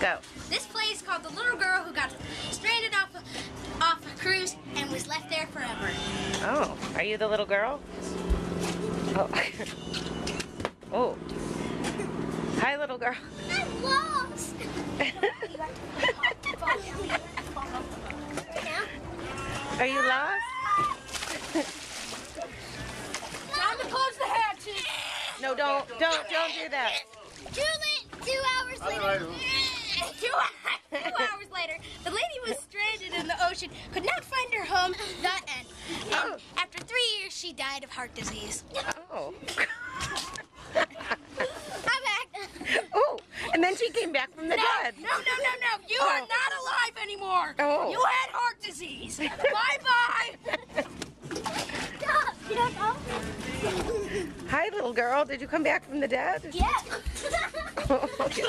Go. This play is called The Little Girl Who Got Stranded off a cruise and was left there forever. Oh, are you the little girl? Oh. Oh. Hi, little girl. I'm lost. Are you lost? Time to close the hatch. No, don't do that. 2 hours later. 2 hours later, the lady was stranded in the ocean, could not find her home, the end. And after 3 years, she died of heart disease. Oh. I'm back. Oh, and then she came back from the dead. No. You are not alive anymore. Oh. You had heart disease. Bye-bye. You don't know? Hi, little girl. Did you come back from the dead? Yeah. Oh, okay.